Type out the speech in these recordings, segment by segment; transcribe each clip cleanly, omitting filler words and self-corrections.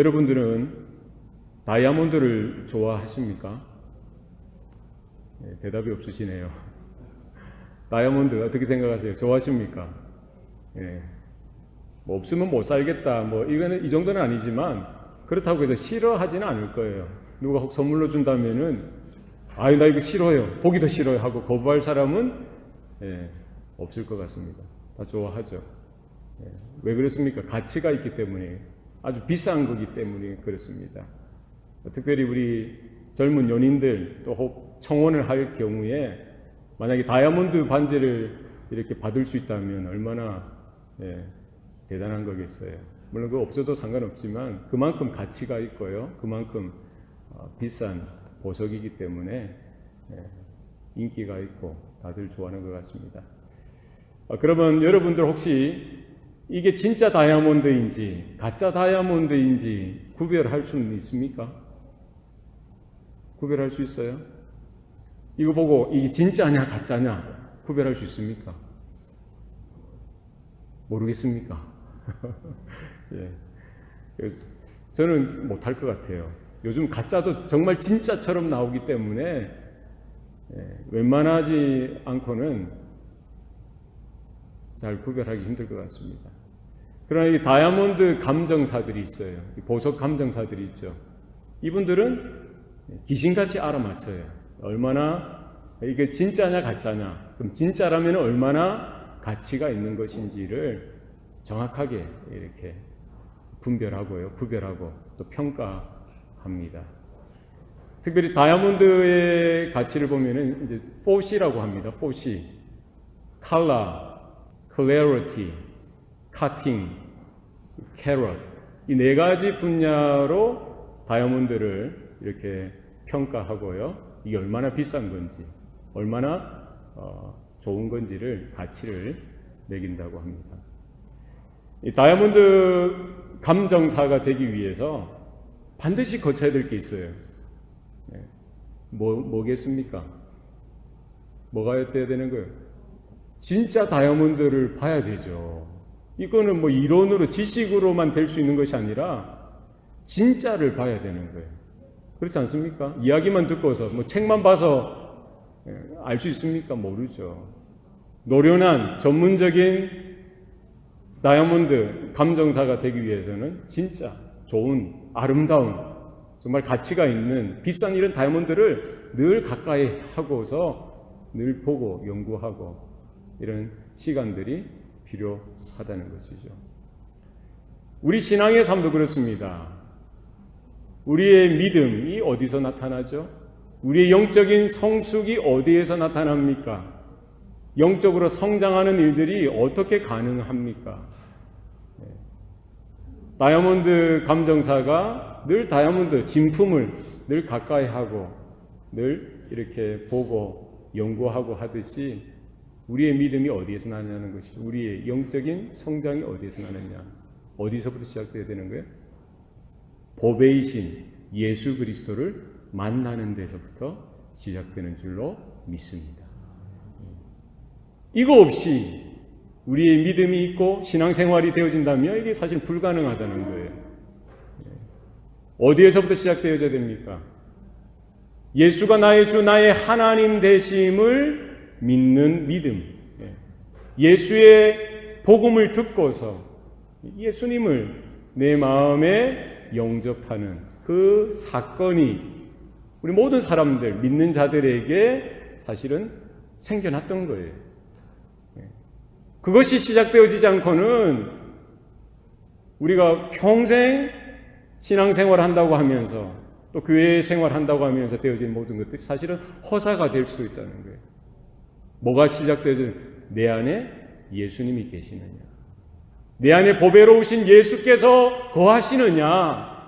여러분들은 다이아몬드를 좋아하십니까? 네, 대답이 없으시네요. 다이아몬드 어떻게 생각하세요? 좋아하십니까? 네. 뭐 없으면 못 살겠다. 뭐 이거는 이 정도는 아니지만 그렇다고 해서 싫어하지는 않을 거예요. 누가 혹 선물로 준다면은 아유 나 이거 싫어요. 보기도 싫어요 하고 거부할 사람은 없을 것 같습니다. 다 좋아하죠. 왜 그렇습니까? 가치가 있기 때문에 아주 비싼 거기 때문에 그렇습니다. 특별히 우리 젊은 연인들 또 혹 청혼을 할 경우에 만약에 다이아몬드 반지를 이렇게 받을 수 있다면 얼마나 대단한 거겠어요. 물론 그거 없어도 상관없지만 그만큼 가치가 있고요. 그만큼 비싼 보석이기 때문에 인기가 있고 다들 좋아하는 것 같습니다. 그러면 여러분들 혹시 이게 진짜 다이아몬드인지 가짜 다이아몬드인지 구별할 수는 있습니까? 구별할 수 있어요? 이거 보고 이게 진짜냐 가짜냐 구별할 수 있습니까? 모르겠습니까? 예. 저는 못할 것 같아요. 요즘 가짜도 정말 진짜처럼 나오기 때문에 웬만하지 않고는 잘 구별하기 힘들 것 같습니다. 그러나 이 다이아몬드 감정사들이 있어요. 보석 감정사들이 있죠. 이분들은 귀신같이 알아맞혀요. 얼마나 이게 진짜냐 가짜냐, 그럼 진짜라면 얼마나 가치가 있는 것인지를 정확하게 이렇게 분별하고요, 구별하고 또 평가합니다. 특별히 다이아몬드의 가치를 보면은 이제 4C라고 합니다. 4C, color, clarity, cutting, carat. 이 네 가지 분야로 다이아몬드를 이렇게 평가하고요. 이게 얼마나 비싼 건지, 얼마나 좋은 건지를 가치를 매긴다고 합니다. 이 다이아몬드 감정사가 되기 위해서 반드시 거쳐야 될 게 있어요. 뭐겠습니까? 뭐가 돼야 되는 거예요? 진짜 다이아몬드를 봐야 되죠. 이거는 뭐 이론으로 지식으로만 될 수 있는 것이 아니라 진짜를 봐야 되는 거예요. 그렇지 않습니까? 이야기만 듣고서 뭐 책만 봐서 알 수 있습니까? 모르죠. 노련한 전문적인 다이아몬드 감정사가 되기 위해서는 진짜 좋은 아름다운 정말 가치가 있는 비싼 이런 다이아몬드를 늘 가까이 하고서 늘 보고 연구하고 이런 시간들이 필요하다는 것이죠. 우리 신앙의 삶도 그렇습니다. 우리의 믿음이 어디서 나타나죠? 우리의 영적인 성숙이 어디에서 나타납니까? 영적으로 성장하는 일들이 어떻게 가능합니까? 다이아몬드 감정사가 늘 다이아몬드 진품을 늘 가까이 하고 늘 이렇게 보고 연구하고 하듯이 우리의 믿음이 어디에서 나느냐는 것이죠. 우리의 영적인 성장이 어디에서 나느냐. 어디서부터 시작돼야 되는 거예요? 보배이신 예수 그리스도를 만나는 데서부터 시작되는 줄로 믿습니다. 이거 없이 우리의 믿음이 있고 신앙생활이 되어진다면 이게 사실 불가능하다는 거예요. 어디에서부터 시작되어야 됩니까? 예수가 나의 주, 나의 하나님 되심을 믿는 믿음. 예수의 복음을 듣고서 예수님을 내 마음에 영접하는 그 사건이 우리 모든 사람들, 믿는 자들에게 사실은 생겨났던 거예요. 그것이 시작되어지지 않고는 우리가 평생 신앙생활을 한다고 하면서 또 교회 생활한다고 하면서 되어진 모든 것들이 사실은 허사가 될 수도 있다는 거예요. 뭐가 시작되어져? 내 안에 예수님이 계시느냐, 내 안에 보배로우신 예수께서 거하시느냐,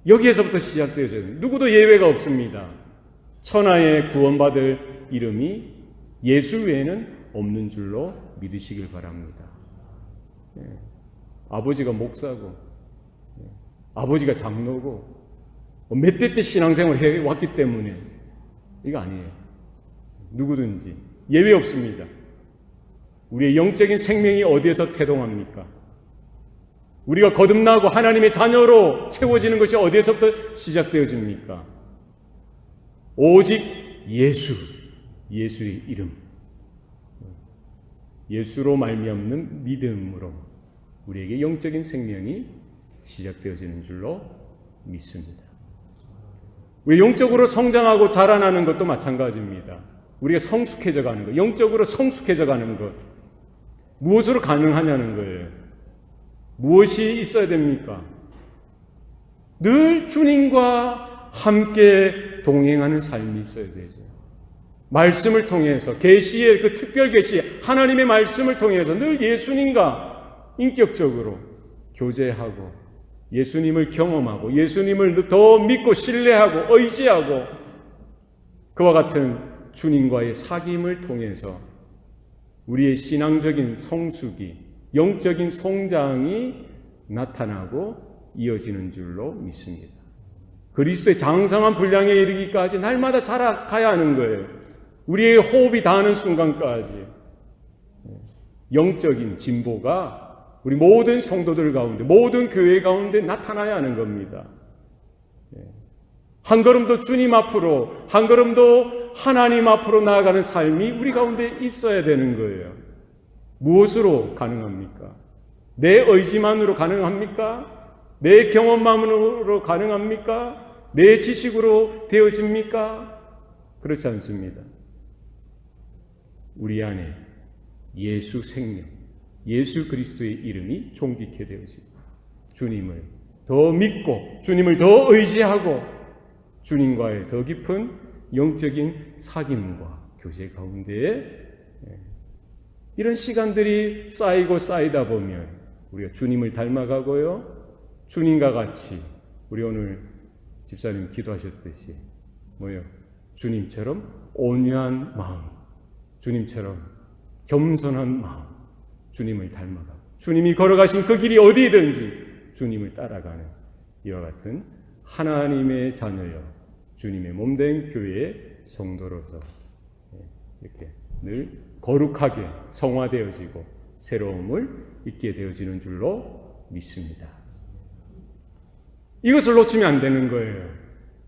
여기에서부터 시작되어져요. 누구도 예외가 없습니다. 천하에 구원받을 이름이 예수 외에는 없는 줄로 믿으시길 바랍니다. 아버지가 목사고 아버지가 장로고 몇 대 때 신앙생활을 해왔기 때문에 이거 아니에요. 누구든지 예외 없습니다. 우리의 영적인 생명이 어디에서 태동합니까? 우리가 거듭나고 하나님의 자녀로 채워지는 것이 어디에서부터 시작되어집니까? 오직 예수의 이름, 예수로 말미암는 믿음으로 우리에게 영적인 생명이 시작되어지는 줄로 믿습니다. 우리 영적으로 성장하고 자라나는 것도 마찬가지입니다. 우리가 성숙해져 가는 것, 영적으로 성숙해져 가는 것, 무엇으로 가능하냐는 거예요. 무엇이 있어야 됩니까? 늘 주님과 함께 동행하는 삶이 있어야 되죠. 말씀을 통해서, 계시의 그 특별 계시, 하나님의 말씀을 통해서 늘 예수님과 인격적으로 교제하고 예수님을 경험하고 예수님을 더 믿고 신뢰하고 의지하고 그와 같은 주님과의 사귐을 통해서 우리의 신앙적인 성숙이, 영적인 성장이 나타나고 이어지는 줄로 믿습니다. 그리스도의 장성한 분량에 이르기까지 날마다 자라가야 하는 거예요. 우리의 호흡이 닿는 순간까지 영적인 진보가 우리 모든 성도들 가운데, 모든 교회 가운데 나타나야 하는 겁니다. 한 걸음도 주님 앞으로, 한 걸음도 하나님 앞으로 나아가는 삶이 우리 가운데 있어야 되는 거예요. 무엇으로 가능합니까? 내 의지만으로 가능합니까? 내 경험만으로 가능합니까? 내 지식으로 되어집니까? 그렇지 않습니다. 우리 안에 예수 생명, 예수 그리스도의 이름이 존귀케 되어지고 주님을 더 믿고 주님을 더 의지하고 주님과의 더 깊은 영적인 사귐과 교제 가운데에 이런 시간들이 쌓이고 쌓이다 보면 우리가 주님을 닮아가고요. 주님과 같이 우리 오늘 집사님 기도하셨듯이 주님처럼 온유한 마음, 주님처럼 겸손한 마음, 주님을 닮아가고 주님이 걸어가신 그 길이 어디든지 주님을 따라가는 이와 같은 하나님의 자녀여 주님의 몸된 교회의 성도로서 이렇게 늘 거룩하게 성화되어지고 새로움을 잊게 되어지는 줄로 믿습니다. 이것을 놓치면 안 되는 거예요.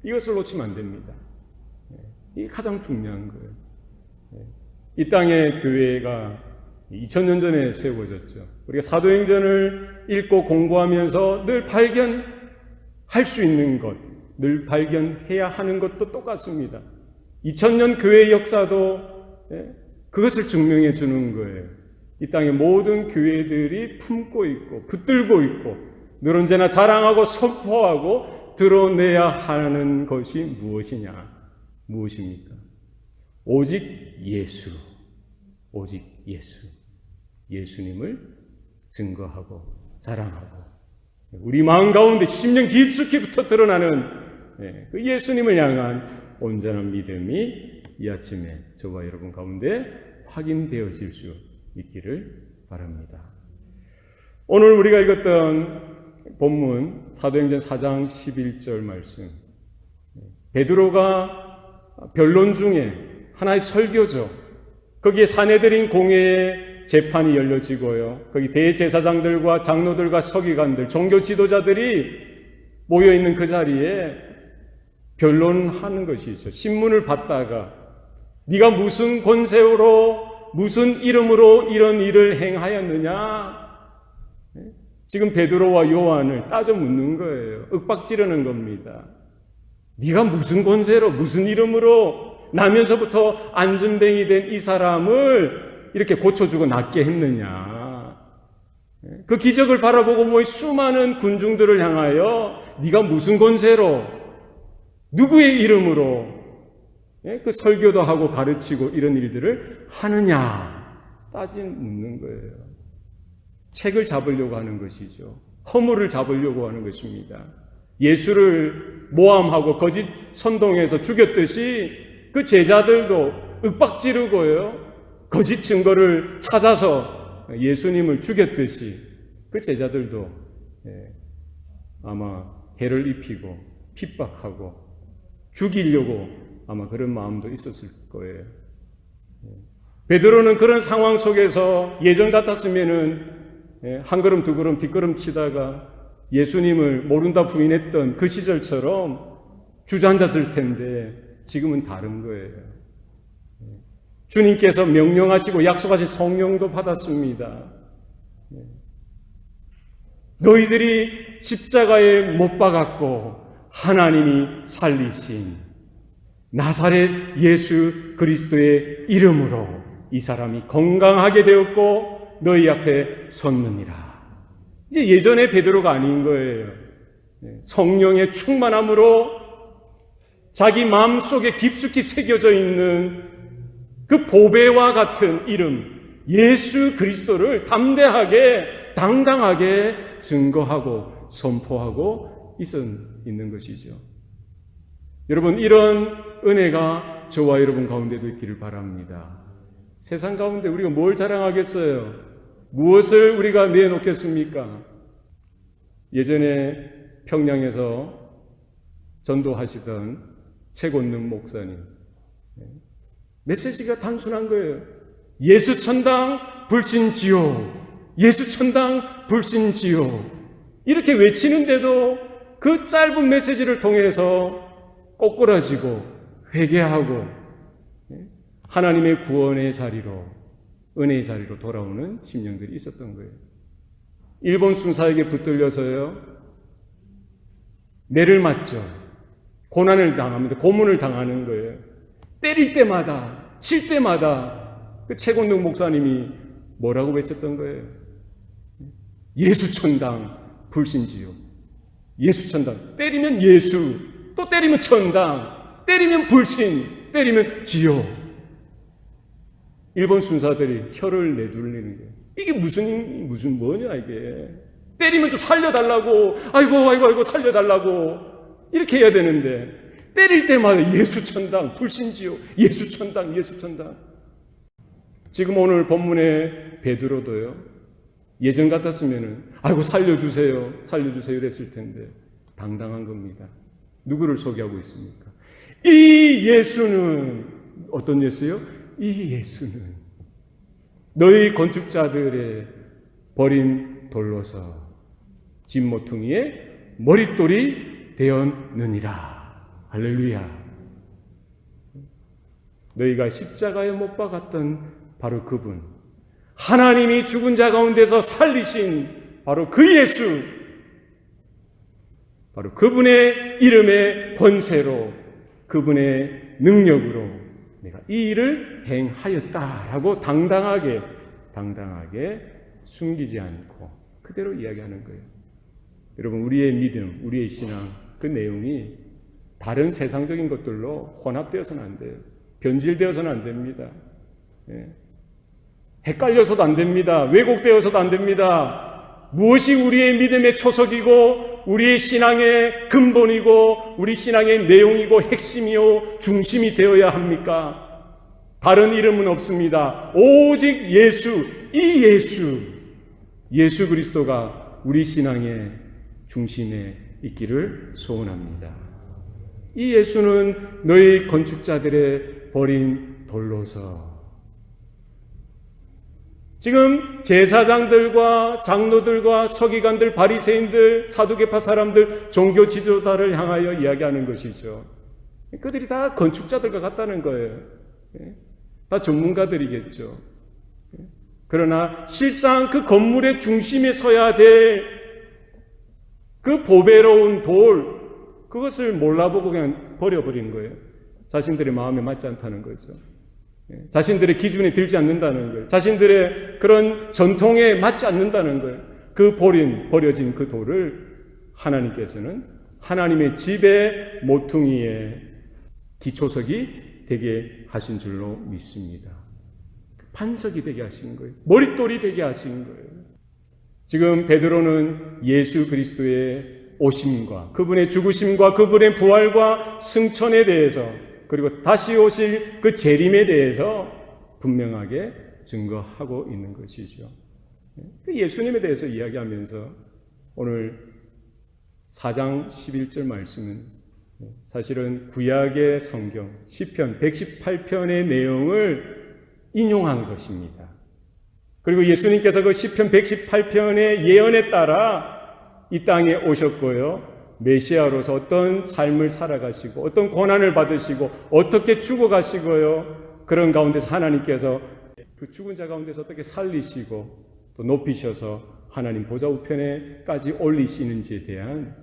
이것을 놓치면 안 됩니다. 이게 가장 중요한 거예요. 이 땅의 교회가 2000년 전에 세워졌죠. 우리가 사도행전을 읽고 공부하면서 늘 발견할 수 있는 것, 늘 발견해야 하는 것도 똑같습니다. 2000년 교회의 역사도 그것을 증명해 주는 거예요. 이 땅의 모든 교회들이 품고 있고 붙들고 있고 늘 언제나 자랑하고 선포하고 드러내야 하는 것이 무엇이냐? 무엇입니까? 오직 예수, 오직 예수. 예수님을 증거하고 자랑하고 우리 마음 가운데 심령 깊숙이부터 드러나는 그 예수님을 향한 온전한 믿음이 이 아침에 저와 여러분 가운데 확인되어질 수 있기를 바랍니다. 오늘 우리가 읽었던 본문 사도행전 4장 11절 말씀, 베드로가 변론 중에 하나의 설교죠. 거기에 사내들인 공회에 재판이 열려지고요. 거기 대제사장들과 장로들과 서기관들, 종교 지도자들이 모여있는 그 자리에 변론하는 것이죠. 신문을 받다가 네가 무슨 권세로 무슨 이름으로 이런 일을 행하였느냐? 지금 베드로와 요한을 따져 묻는 거예요. 윽박지르는 겁니다. 네가 무슨 권세로 무슨 이름으로 나면서부터 안전뱅이 된 이 사람을 이렇게 고쳐주고 낫게 했느냐? 그 기적을 바라보고 수많은 군중들을 향하여 네가 무슨 권세로 누구의 이름으로 그 설교도 하고 가르치고 이런 일들을 하느냐 묻는 거예요. 책을 잡으려고 하는 것이죠. 허물을 잡으려고 하는 것입니다. 예수를 모함하고 거짓 선동해서 죽였듯이 그 제자들도 윽박지르고요. 거짓 증거를 찾아서 예수님을 죽였듯이 그 제자들도 아마 해를 입히고 핍박하고 죽이려고 아마 그런 마음도 있었을 거예요. 베드로는 그런 상황 속에서 예전 같았으면은 한 걸음 두 걸음 뒷걸음 치다가 예수님을 모른다 부인했던 그 시절처럼 주저앉았을 텐데 지금은 다른 거예요. 주님께서 명령하시고 약속하신 성령도 받았습니다. 너희들이 십자가에 못 박았고 하나님이 살리신 나사렛 예수 그리스도의 이름으로 이 사람이 건강하게 되었고 너희 앞에 섰느니라. 이제 예전의 베드로가 아닌 거예요. 성령의 충만함으로 자기 마음속에 깊숙이 새겨져 있는 그 보배와 같은 이름 예수 그리스도를 담대하게 당당하게 증거하고 선포하고 있는 것이죠. 여러분, 이런 은혜가 저와 여러분 가운데도 있기를 바랍니다. 세상 가운데 우리가 뭘 자랑하겠어요? 무엇을 우리가 내놓겠습니까? 예전에 평양에서 전도하시던 최곤능 목사님, 메시지가 단순한 거예요. 예수천당 불신지요. 예수천당 불신지요. 이렇게 외치는데도 그 짧은 메시지를 통해서 꼬꾸라지고 회개하고 하나님의 구원의 자리로, 은혜의 자리로 돌아오는 심령들이 있었던 거예요. 일본 순사에게 붙들려서요, 매를 맞죠. 고난을 당합니다. 고문을 당하는 거예요. 때릴 때마다, 칠 때마다 그 최곤능 목사님이 뭐라고 외쳤던 거예요? 예수천당 불신지요. 예수천당. 때리면 예수, 또 때리면 천당, 때리면 불신, 때리면 지요. 일본 순사들이 혀를 내둘리는 거예요. 이게 무슨 뭐냐 이게. 때리면 좀 살려달라고, 아이고 살려달라고 이렇게 해야 되는데 때릴 때마다 예수천당 불신지요. 예수천당 예수천당. 지금 오늘 본문의 베드로도요, 예전 같았으면은 아이고 살려주세요 이랬을 텐데 당당한 겁니다. 누구를 소개하고 있습니까? 이 예수는 어떤 예수요? 이 예수는 너희 건축자들의 버린 돌로서 집 모퉁이의 머릿돌이 되었느니라. 할렐루야. 너희가 십자가에 못 박았던 바로 그분, 하나님이 죽은 자 가운데서 살리신 바로 그 예수, 바로 그분의 이름의 권세로, 그분의 능력으로 내가 이 일을 행하였다라고 당당하게 숨기지 않고 그대로 이야기하는 거예요. 여러분, 우리의 믿음, 우리의 신앙, 그 내용이 다른 세상적인 것들로 혼합되어서는 안 돼요. 변질되어서는 안 됩니다. 헷갈려서도 안 됩니다. 왜곡되어서도 안 됩니다. 무엇이 우리의 믿음의 초석이고 우리의 신앙의 근본이고 우리 신앙의 내용이고 핵심이요 중심이 되어야 합니까? 다른 이름은 없습니다. 오직 예수, 이 예수 그리스도가 우리 신앙의 중심에 있기를 소원합니다. 이 예수는 너희 건축자들의 버린 돌로서, 지금 제사장들과 장로들과 서기관들, 바리새인들, 사두개파 사람들, 종교 지도자를 향하여 이야기하는 것이죠. 그들이 다 건축자들과 같다는 거예요. 다 전문가들이겠죠. 그러나 실상 그 건물의 중심에 서야 될 그 보배로운 돌, 그것을 몰라보고 그냥 버려버리는 거예요. 자신들의 마음에 맞지 않다는 거죠. 자신들의 기준에 들지 않는다는 거예요. 자신들의 그런 전통에 맞지 않는다는 거예요. 그 버려진 그 돌을 하나님께서는 하나님의 집의 모퉁이의 기초석이 되게 하신 줄로 믿습니다. 반석이 되게 하신 거예요. 머릿돌이 되게 하신 거예요. 지금 베드로는 예수 그리스도의 오심과 그분의 죽으심과 그분의 부활과 승천에 대해서, 그리고 다시 오실 그 재림에 대해서 분명하게 증거하고 있는 것이죠. 예수님에 대해서 이야기하면서 오늘 4장 11절 말씀은 사실은 구약의 성경 시편 118편의 내용을 인용한 것입니다. 그리고 예수님께서 그 시편 118편의 예언에 따라 이 땅에 오셨고요. 메시아로서 어떤 삶을 살아가시고 어떤 고난을 받으시고 어떻게 죽어가시고요. 그런 가운데서 하나님께서 그 죽은 자 가운데서 어떻게 살리시고 또 높이셔서 하나님 보좌 우편에까지 올리시는지에 대한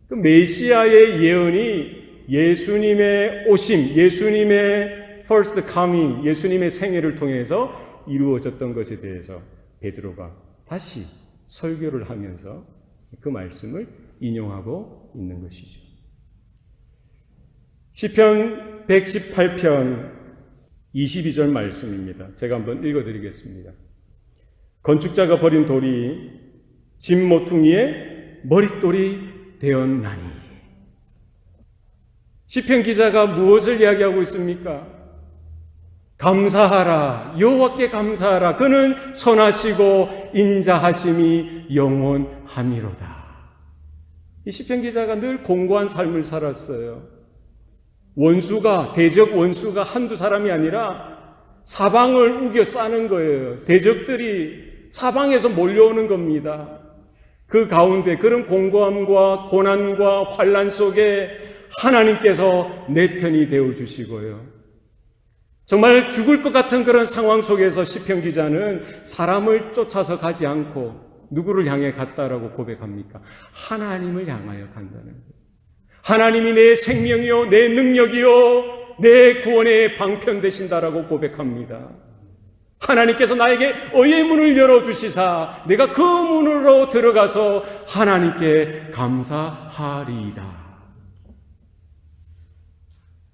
그 메시아의 예언이 예수님의 오심, 예수님의 first coming, 예수님의 생애를 통해서 이루어졌던 것에 대해서 베드로가 다시 설교를 하면서 그 말씀을 인용하고 있는 것이죠. 시편 118편 22절 말씀입니다. 제가 한번 읽어드리겠습니다. 건축자가 버린 돌이 집 모퉁이의 머릿돌이 되었나니. 시편 기자가 무엇을 이야기하고 있습니까? 감사하라, 여호와께 감사하라. 그는 선하시고 인자하심이 영원함이로다. 이 시편 기자가 늘 공고한 삶을 살았어요. 원수가, 대적 원수가 한두 사람이 아니라 사방을 우겨 싸는 거예요. 대적들이 사방에서 몰려오는 겁니다. 그 가운데 그런 공고함과 고난과 환난 속에 하나님께서 내 편이 되어주시고요. 정말 죽을 것 같은 그런 상황 속에서 시편 기자는 사람을 쫓아서 가지 않고 누구를 향해 갔다라고 고백합니까? 하나님을 향하여 간다는 거예요. 하나님이 내 생명이요, 내 능력이요, 내 구원의 방편 되신다라고 고백합니다. 하나님께서 나에게 의의 문을 열어주시사 내가 그 문으로 들어가서 하나님께 감사하리이다.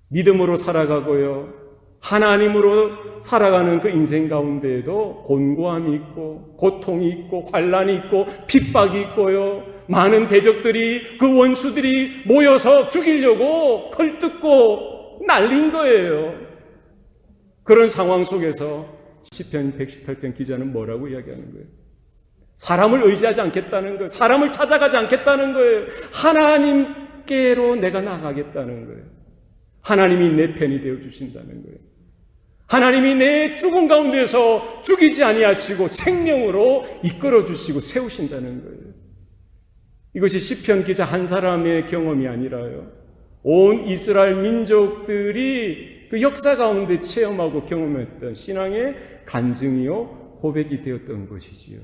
믿음으로 살아가고요. 하나님으로 살아가는 그 인생 가운데에도 곤고함이 있고 고통이 있고 환난이 있고 핍박이 있고요. 많은 대적들이 그 원수들이 모여서 죽이려고 헐뜯고 날린 거예요. 그런 상황 속에서 시편 118편 기자는 뭐라고 이야기하는 거예요? 사람을 의지하지 않겠다는 거예요. 사람을 찾아가지 않겠다는 거예요. 하나님께로 내가 나가겠다는 거예요. 하나님이 내 편이 되어주신다는 거예요. 하나님이 내 죽음 가운데서 죽이지 아니하시고 생명으로 이끌어주시고 세우신다는 거예요. 이것이 시편 기자 한 사람의 경험이 아니라요. 온 이스라엘 민족들이 그 역사 가운데 체험하고 경험했던 신앙의 간증이요 고백이 되었던 것이지요.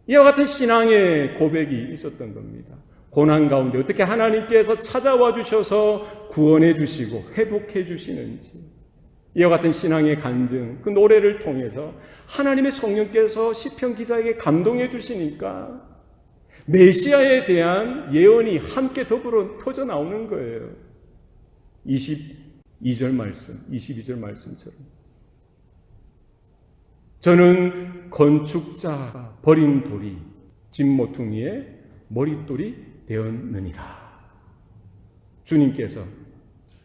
이와 같은 신앙의 고백이 있었던 겁니다. 고난 가운데 어떻게 하나님께서 찾아와 주셔서 구원해 주시고 회복해 주시는지, 이와 같은 신앙의 간증, 그 노래를 통해서 하나님의 성령께서 시편 기자에게 감동해 주시니까 메시아에 대한 예언이 함께 더불어 터져 나오는 거예요. 22절 말씀처럼. 저는 건축자가 버린 돌이 집 모퉁이의 머릿돌이 되었느니라. 주님께서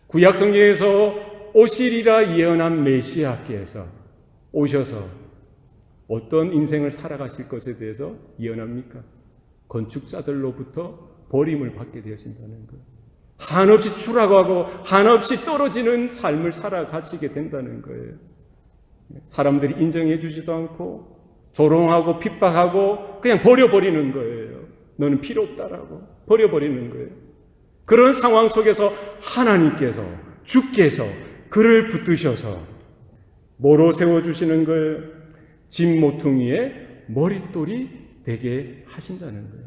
구약 성경에서 오시리라 예언한 메시아께서 오셔서 어떤 인생을 살아가실 것에 대해서 예언합니까? 건축자들로부터 버림을 받게 되신다는 거예요. 한없이 추락하고 한없이 떨어지는 삶을 살아가시게 된다는 거예요. 사람들이 인정해 주지도 않고 조롱하고 핍박하고 그냥 버려버리는 거예요. 너는 필요 없다라고 버려버리는 거예요. 그런 상황 속에서 하나님께서, 주께서 그를 붙드셔서 뭐로 세워주시는 걸? 집 모퉁이의 머릿돌이 되게 하신다는 거예요.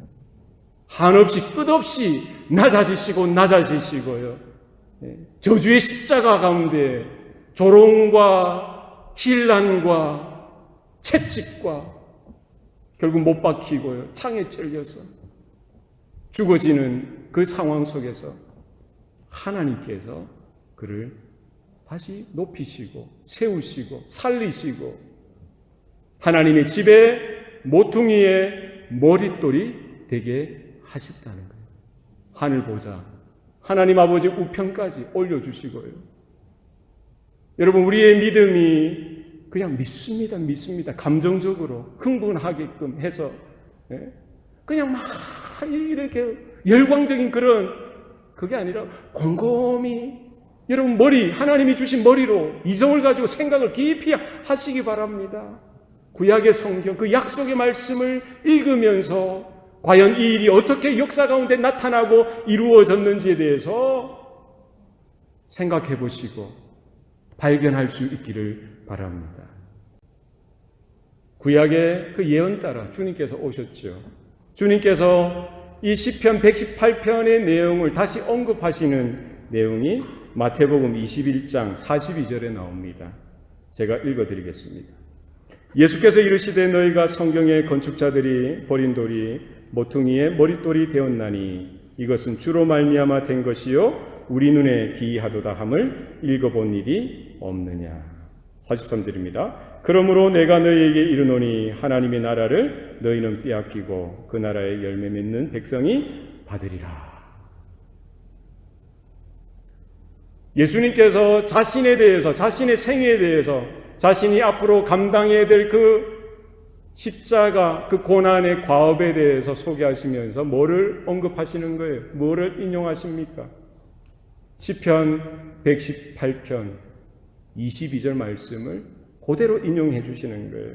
한없이 끝없이 낮아지시고요. 저주의 십자가 가운데 조롱과 힐난과 채찍과 결국 못 박히고요. 창에 찔려서 죽어지는 그 상황 속에서 하나님께서 그를 다시 높이시고 세우시고 살리시고 하나님의 집에 모퉁이의 머릿돌이 되게 하셨다는 거예요. 하늘 보좌, 하나님 아버지 우편까지 올려주시고요. 여러분, 우리의 믿음이 그냥 믿습니다. 감정적으로 흥분하게끔 해서 그냥 막 이렇게 열광적인 그런 그게 아니라 곰곰이 여러분 하나님이 주신 머리로 이성을 가지고 생각을 깊이 하시기 바랍니다. 구약의 성경, 그 약속의 말씀을 읽으면서 과연 이 일이 어떻게 역사 가운데 나타나고 이루어졌는지에 대해서 생각해 보시고 발견할 수 있기를 바랍니다. 구약의 그 예언 따라 주님께서 오셨죠. 주님께서 이 시편 118편의 내용을 다시 언급하시는 내용이 마태복음 21장 42절에 나옵니다. 제가 읽어드리겠습니다. 예수께서 이르시되 너희가 성경의 건축자들이 버린 돌이 모퉁이의 머릿돌이 되었나니 이것은 주로 말미암아 된 것이요 우리 눈에 기이하도다 함을 읽어본 일이 없느냐. 43절입니다. 그러므로 내가 너희에게 이르노니 하나님의 나라를 너희는 빼앗기고 그 나라의 열매 맺는 백성이 받으리라. 예수님께서 자신에 대해서, 자신의 생애에 대해서, 자신이 앞으로 감당해야 될 그 십자가, 그 고난의 과업에 대해서 소개하시면서 뭐를 언급하시는 거예요? 뭐를 인용하십니까? 시편 118편 22절 말씀을 그대로 인용해 주시는 거예요.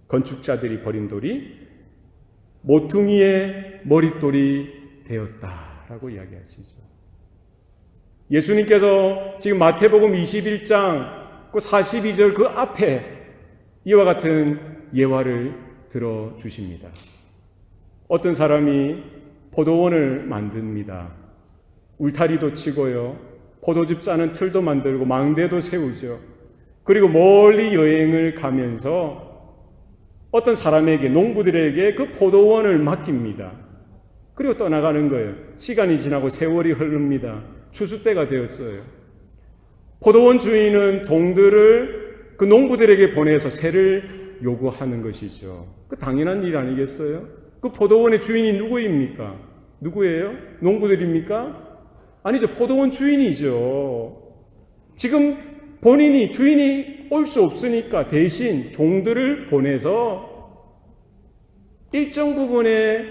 건축자들이 버린 돌이 모퉁이의 머릿돌이 되었다라고 이야기하시죠. 예수님께서 지금 마태복음 21장 그 42절 그 앞에 이와 같은 예화를 들어주십니다. 어떤 사람이 포도원을 만듭니다. 울타리도 치고요, 포도즙 짜는 틀도 만들고 망대도 세우죠. 그리고 멀리 여행을 가면서 어떤 사람에게, 농부들에게 그 포도원을 맡깁니다. 그리고 떠나가는 거예요. 시간이 지나고 세월이 흐릅니다. 추수 때가 되었어요. 포도원 주인은 종들을 그 농부들에게 보내서 세를 요구하는 것이죠. 그 당연한 일 아니겠어요? 그 포도원의 주인이 누구입니까? 누구예요? 농부들입니까? 아니죠. 포도원 주인이죠. 지금 본인이, 주인이 올 수 없으니까 대신 종들을 보내서 일정 부분의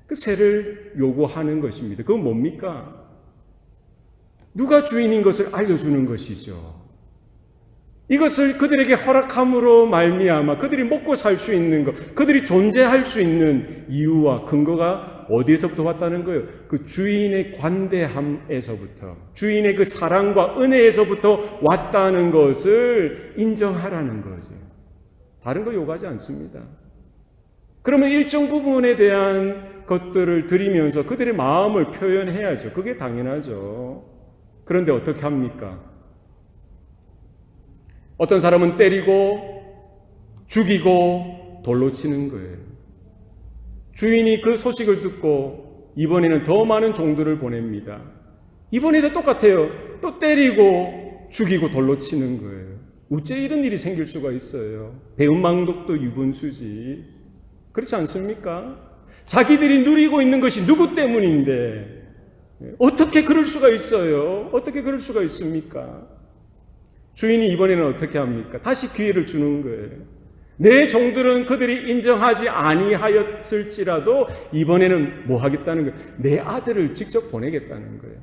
그 세를 요구하는 것입니다. 그건 뭡니까? 누가 주인인 것을 알려주는 것이죠. 이것을 그들에게 허락함으로 말미암아 그들이 먹고 살 수 있는 것, 그들이 존재할 수 있는 이유와 근거가 어디에서부터 왔다는 거예요? 그 주인의 관대함에서부터, 주인의 그 사랑과 은혜에서부터 왔다는 것을 인정하라는 거죠. 다른 거 요구하지 않습니다. 그러면 일정 부분에 대한 것들을 드리면서 그들의 마음을 표현해야죠. 그게 당연하죠. 그런데 어떻게 합니까? 어떤 사람은 때리고 죽이고 돌로 치는 거예요. 주인이 그 소식을 듣고 이번에는 더 많은 종들을 보냅니다. 이번에도 똑같아요. 또 때리고 죽이고 돌로 치는 거예요. 어째 이런 일이 생길 수가 있어요? 배은망덕도 유분수지. 그렇지 않습니까? 자기들이 누리고 있는 것이 누구 때문인데 어떻게 그럴 수가 있어요? 어떻게 그럴 수가 있습니까? 주인이 이번에는 어떻게 합니까? 다시 기회를 주는 거예요. 내 종들은 그들이 인정하지 아니하였을지라도 이번에는 뭐 하겠다는 거예요? 내 아들을 직접 보내겠다는 거예요.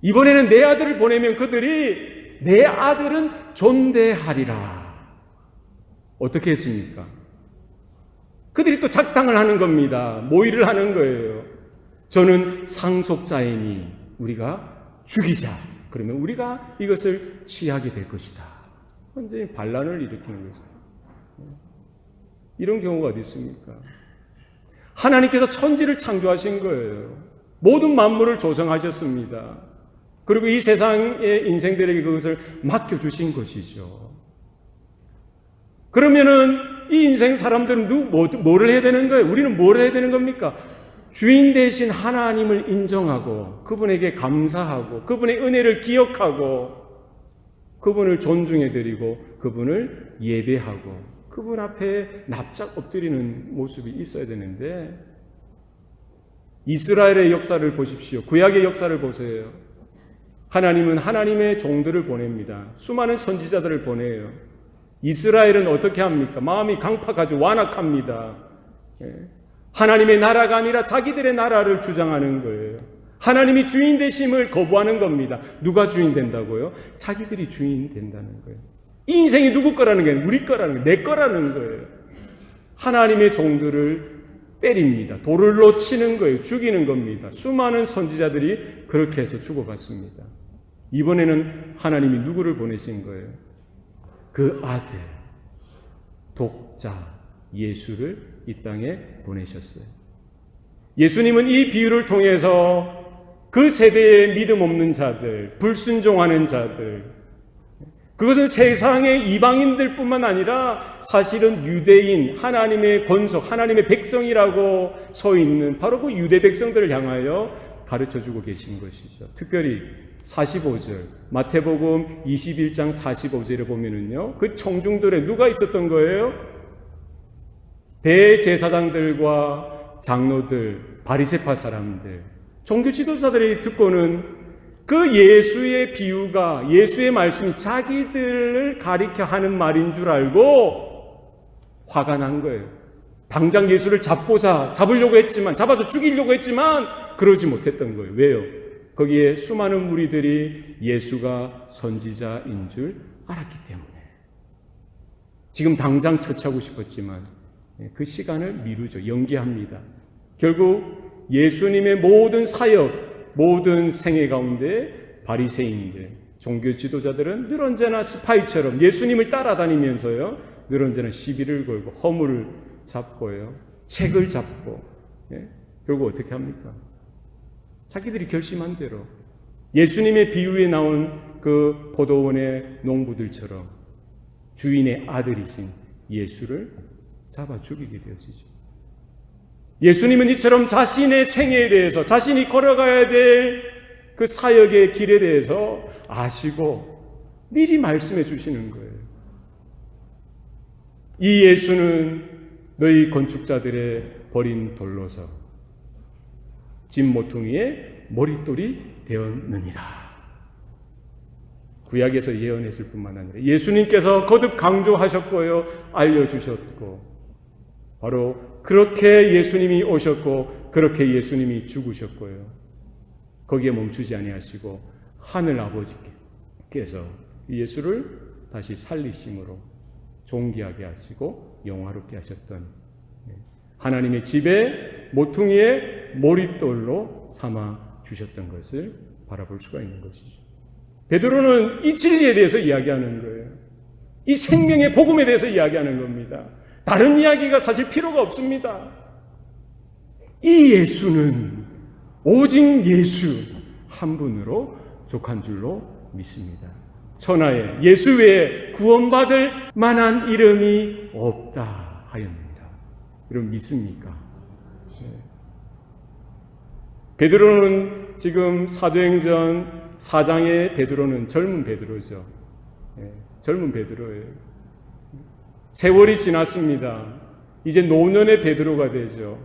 이번에는 내 아들을 보내면 그들이 내 아들은 존대하리라. 어떻게 했습니까? 그들이 또 작당을 하는 겁니다. 모의를 하는 거예요. 저는 상속자이니 우리가 죽이자. 그러면 우리가 이것을 취하게 될 것이다. 완전히 반란을 일으키는 거죠. 이런 경우가 어디 있습니까? 하나님께서 천지를 창조하신 거예요. 모든 만물을 조성하셨습니다. 그리고 이 세상의 인생들에게 그것을 맡겨주신 것이죠. 그러면은 이 인생 사람들은 뭐를 해야 되는 거예요? 우리는 뭘 해야 되는 겁니까? 주인 대신 하나님을 인정하고 그분에게 감사하고 그분의 은혜를 기억하고 그분을 존중해드리고 그분을 예배하고 그분 앞에 납작 엎드리는 모습이 있어야 되는데 이스라엘의 역사를 보십시오. 구약의 역사를 보세요. 하나님은 하나님의 종들을 보냅니다. 수많은 선지자들을 보내요. 이스라엘은 어떻게 합니까? 마음이 강팍하죠. 완악합니다. 하나님의 나라가 아니라 자기들의 나라를 주장하는 거예요. 하나님이 주인 되심을 거부하는 겁니다. 누가 주인 된다고요? 자기들이 주인 된다는 거예요. 이 인생이 누구 거라는 게 아니라 우리 거라는 거예요. 내 거라는 거예요. 하나님의 종들을 때립니다. 돌로 치는 거예요. 죽이는 겁니다. 수많은 선지자들이 그렇게 해서 죽어갔습니다. 이번에는 하나님이 누구를 보내신 거예요? 그 아들, 독자 예수를 이 땅에 보내셨어요. 예수님은 이 비유를 통해서 그 세대의 믿음 없는 자들, 불순종하는 자들, 그것은 세상의 이방인들 뿐만 아니라 사실은 유대인, 하나님의 권속, 하나님의 백성이라고 서 있는 바로 그 유대 백성들을 향하여 가르쳐주고 계신 것이죠. 특별히 45절, 마태복음 21장 45절에 보면은요, 그 청중들에 누가 있었던 거예요? 대제사장들과 장로들, 바리새파 사람들, 종교 지도자들이 듣고는 그 예수의 비유가, 예수의 말씀이 자기들을 가리켜 하는 말인 줄 알고 화가 난 거예요. 당장 예수를 잡으려고 했지만, 잡아서 죽이려고 했지만 그러지 못했던 거예요. 왜요? 거기에 수많은 무리들이 예수가 선지자인 줄 알았기 때문에. 지금 당장 처치하고 싶었지만 그 시간을 미루죠. 연기합니다. 결국 예수님의 모든 사역, 모든 생애 가운데 바리새인들, 종교 지도자들은 늘 언제나 스파이처럼 예수님을 따라다니면서요, 늘 언제나 시비를 걸고 허물을 잡고요, 책을 잡고, 결국 어떻게 합니까? 자기들이 결심한 대로 예수님의 비유에 나온 그 포도원의 농부들처럼 주인의 아들이신 예수를 잡아 죽이게 되어지죠. 예수님은 이처럼 자신의 생애에 대해서, 자신이 걸어가야 될 그 사역의 길에 대해서 아시고 미리 말씀해 주시는 거예요. 이 예수는 너희 건축자들의 버린 돌로서 집 모퉁이의 머릿돌이 되었느니라. 구약에서 예언했을 뿐만 아니라 예수님께서 거듭 강조하셨고요, 알려주셨고, 바로 그렇게 예수님이 오셨고 그렇게 예수님이 죽으셨고요, 거기에 멈추지 아니하시고 하늘 아버지께서 예수를 다시 살리심으로 존귀하게 하시고 영화롭게 하셨던 하나님의 집에 모퉁이의 머릿돌로 삼아 주셨던 것을 바라볼 수가 있는 것이죠. 베드로는 이 진리에 대해서 이야기하는 거예요. 이 생명의 복음에 대해서 이야기하는 겁니다. 다른 이야기가 사실 필요가 없습니다. 이 예수는 오직 예수 한 분으로 족한 줄로 믿습니다. 천하에 예수 외에 구원받을 만한 이름이 없다 하였느니라. 여러분 믿습니까? 베드로는 지금 사도행전 4장의 베드로는 젊은 베드로죠. 젊은 베드로예요. 세월이 지났습니다. 이제 노년의 베드로가 되죠.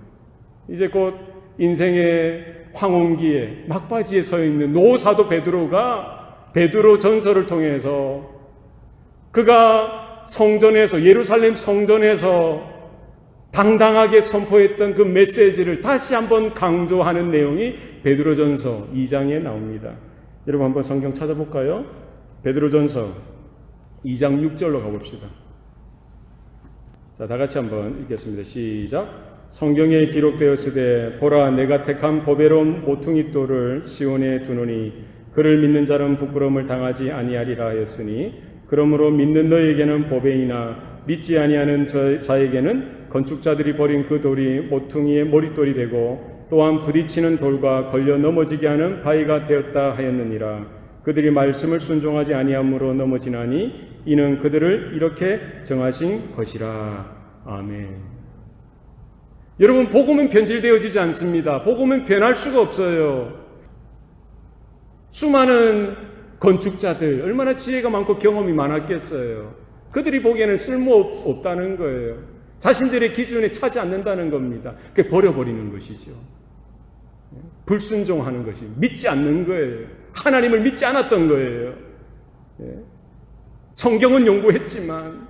이제 곧 인생의 황혼기에 막바지에 서 있는 노사도 베드로가 베드로 전서를 통해서 그가 성전에서, 예루살렘 성전에서 당당하게 선포했던 그 메시지를 다시 한번 강조하는 내용이 베드로전서 2장에 나옵니다. 여러분 한번 성경 찾아볼까요? 베드로전서 2장 6절로 가봅시다. 자, 다 같이 한번 읽겠습니다. 시작. 성경에 기록되었으되 보라, 내가 택한 보배로운 모퉁이 돌을 시온에 두노니 그를 믿는 자는 부끄러움을 당하지 아니하리라 하였으니, 그러므로 믿는 너에게는 보배이나 믿지 아니하는 자에게는 건축자들이 버린 그 돌이 모퉁이의 머릿돌이 되고 또한 부딪히는 돌과 걸려 넘어지게 하는 바위가 되었다 하였느니라. 그들이 말씀을 순종하지 아니함으로 넘어지나니 이는 그들을 이렇게 정하신 것이라. 아멘. 여러분, 복음은 변질되어지지 않습니다. 복음은 변할 수가 없어요. 수많은 건축자들, 얼마나 지혜가 많고 경험이 많았겠어요. 그들이 보기에는 쓸모없다는 거예요. 자신들의 기준에 차지 않는다는 겁니다. 그게 버려버리는 것이죠. 불순종하는 것이, 믿지 않는 거예요. 하나님을 믿지 않았던 거예요. 성경은 연구했지만,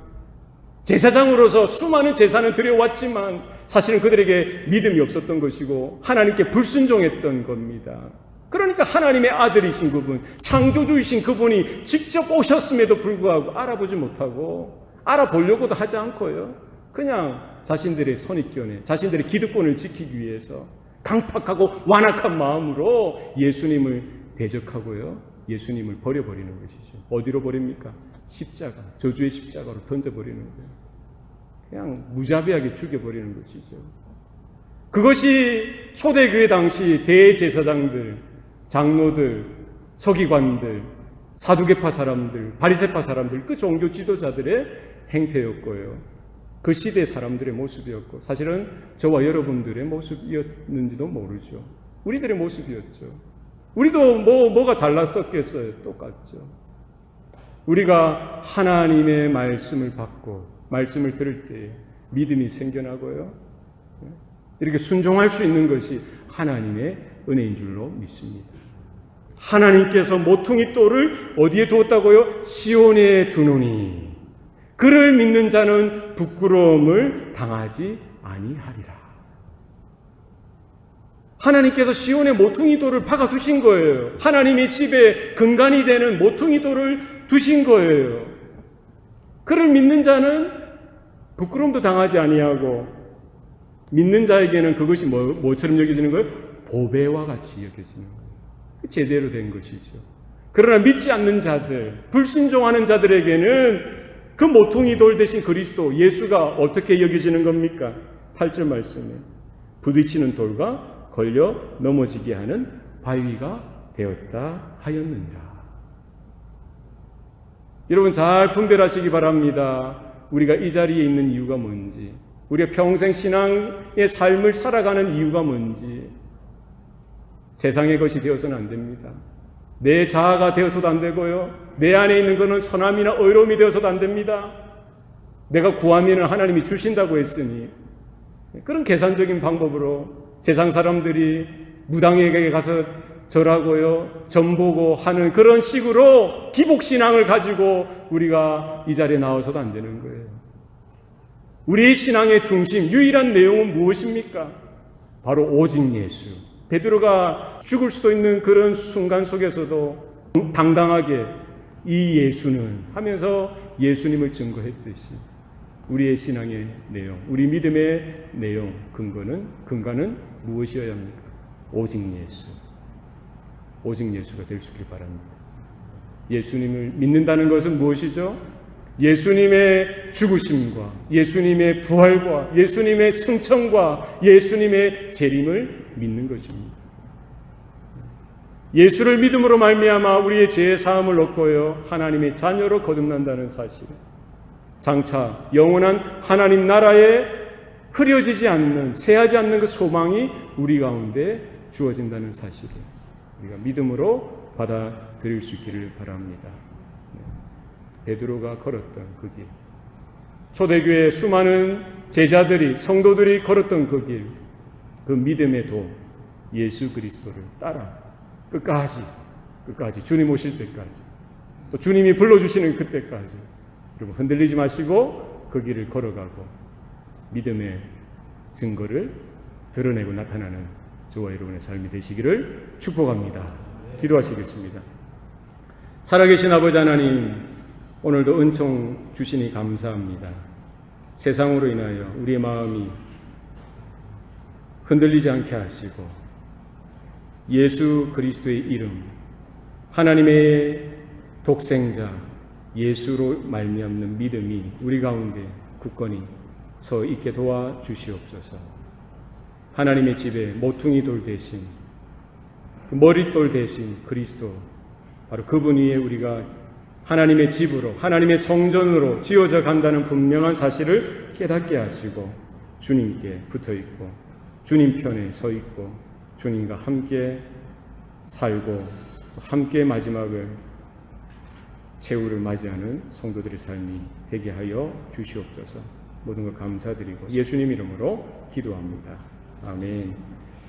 제사장으로서 수많은 제사는 드려왔지만 사실은 그들에게 믿음이 없었던 것이고 하나님께 불순종했던 겁니다. 그러니까 하나님의 아들이신 그분, 창조주이신 그분이 직접 오셨음에도 불구하고 알아보지 못하고 알아보려고도 하지 않고요. 그냥 자신들의 선입견에 자신들의 기득권을 지키기 위해서 강팍하고 완악한 마음으로 예수님을 대적하고요. 예수님을 버려버리는 것이죠. 어디로 버립니까? 십자가, 저주의 십자가로 던져버리는 거예요. 그냥 무자비하게 죽여버리는 것이죠. 그것이 초대교회 당시 대제사장들, 장로들, 서기관들, 사두개파 사람들, 바리새파 사람들, 그 종교 지도자들의 행태였고요. 그 시대 사람들의 모습이었고, 사실은 저와 여러분들의 모습이었는지도 모르죠. 우리들의 모습이었죠. 우리도 뭐가 잘났었겠어요? 똑같죠. 우리가 하나님의 말씀을 받고 말씀을 들을 때 믿음이 생겨나고요, 이렇게 순종할 수 있는 것이 하나님의 은혜인 줄로 믿습니다. 하나님께서 모퉁이 돌을 어디에 두었다고요? 시온에 두노니 그를 믿는 자는 부끄러움을 당하지 아니하리라. 하나님께서 시온의 모퉁이 돌을 박아 두신 거예요. 하나님의 집에 근간이 되는 모퉁이 돌을 두신 거예요. 그를 믿는 자는 부끄러움도 당하지 아니하고, 믿는 자에게는 그것이 뭐처럼 여겨지는 거예요? 보배와 같이 여겨지는 거예요. 제대로 된 것이죠. 그러나 믿지 않는 자들, 불순종하는 자들에게는 그 모퉁이 돌 대신 그리스도 예수가 어떻게 여겨지는 겁니까? 8절 말씀에 부딪히는 돌과 걸려 넘어지게 하는 바위가 되었다 하였느니라. 여러분 잘 분별하시기 바랍니다. 우리가 이 자리에 있는 이유가 뭔지, 우리가 평생 신앙의 삶을 살아가는 이유가 뭔지, 세상의 것이 되어서는 안 됩니다. 내 자아가 되어서도 안 되고요, 내 안에 있는 것은 선함이나 의로움이 되어서도 안 됩니다. 내가 구하면 하나님이 주신다고 했으니, 그런 계산적인 방법으로 세상 사람들이 무당에게 가서 절하고요, 점보고 하는 그런 식으로 기복신앙을 가지고 우리가 이 자리에 나와서도 안 되는 거예요. 우리의 신앙의 중심, 유일한 내용은 무엇입니까? 바로 오직 예수. 베드로가 죽을 수도 있는 그런 순간 속에서도 당당하게 이 예수는 하면서 예수님을 증거했듯이 우리의 신앙의 내용, 우리 믿음의 내용, 근간은 무엇이어야 합니까? 오직 예수. 오직 예수가 될 수 있길 바랍니다. 예수님을 믿는다는 것은 무엇이죠? 예수님의 죽으심과 예수님의 부활과 예수님의 승천과 예수님의 재림을 믿는 것입니다. 예수를 믿음으로 말미암아 우리의 죄의 사함을 얻고요, 하나님의 자녀로 거듭난다는 사실, 장차 영원한 하나님 나라에 흐려지지 않는, 새하지 않는 그 소망이 우리 가운데 주어진다는 사실을 우리가 믿음으로 받아들일 수 있기를 바랍니다. 베드로가 걸었던 그 길, 초대교회 수많은 제자들이, 성도들이 걸었던 그 길, 그 믿음의 도 예수 그리스도를 따라 끝까지 주님 오실 때까지, 또 주님이 불러주시는 그때까지 여러분 흔들리지 마시고 그 길을 걸어가고 믿음의 증거를 드러내고 나타나는 저와 여러분의 삶이 되시기를 축복합니다. 기도하시겠습니다. 살아계신 아버지 하나님, 오늘도 은총 주시니 감사합니다. 세상으로 인하여 우리의 마음이 흔들리지 않게 하시고 예수 그리스도의 이름, 하나님의 독생자 예수로 말미암는 믿음이 우리 가운데 굳건히 서 있게 도와주시옵소서. 하나님의 집에 모퉁이 돌 대신, 그 머릿돌 대신 그리스도, 바로 그분 위에 우리가 하나님의 집으로, 하나님의 성전으로 지어져 간다는 분명한 사실을 깨닫게 하시고 주님께 붙어 있고 주님 편에 서 있고 주님과 함께 살고 함께 마지막을 최후를 맞이하는 성도들의 삶이 되게 하여 주시옵소서. 모든 것 감사드리고 예수님 이름으로 기도합니다. 아멘.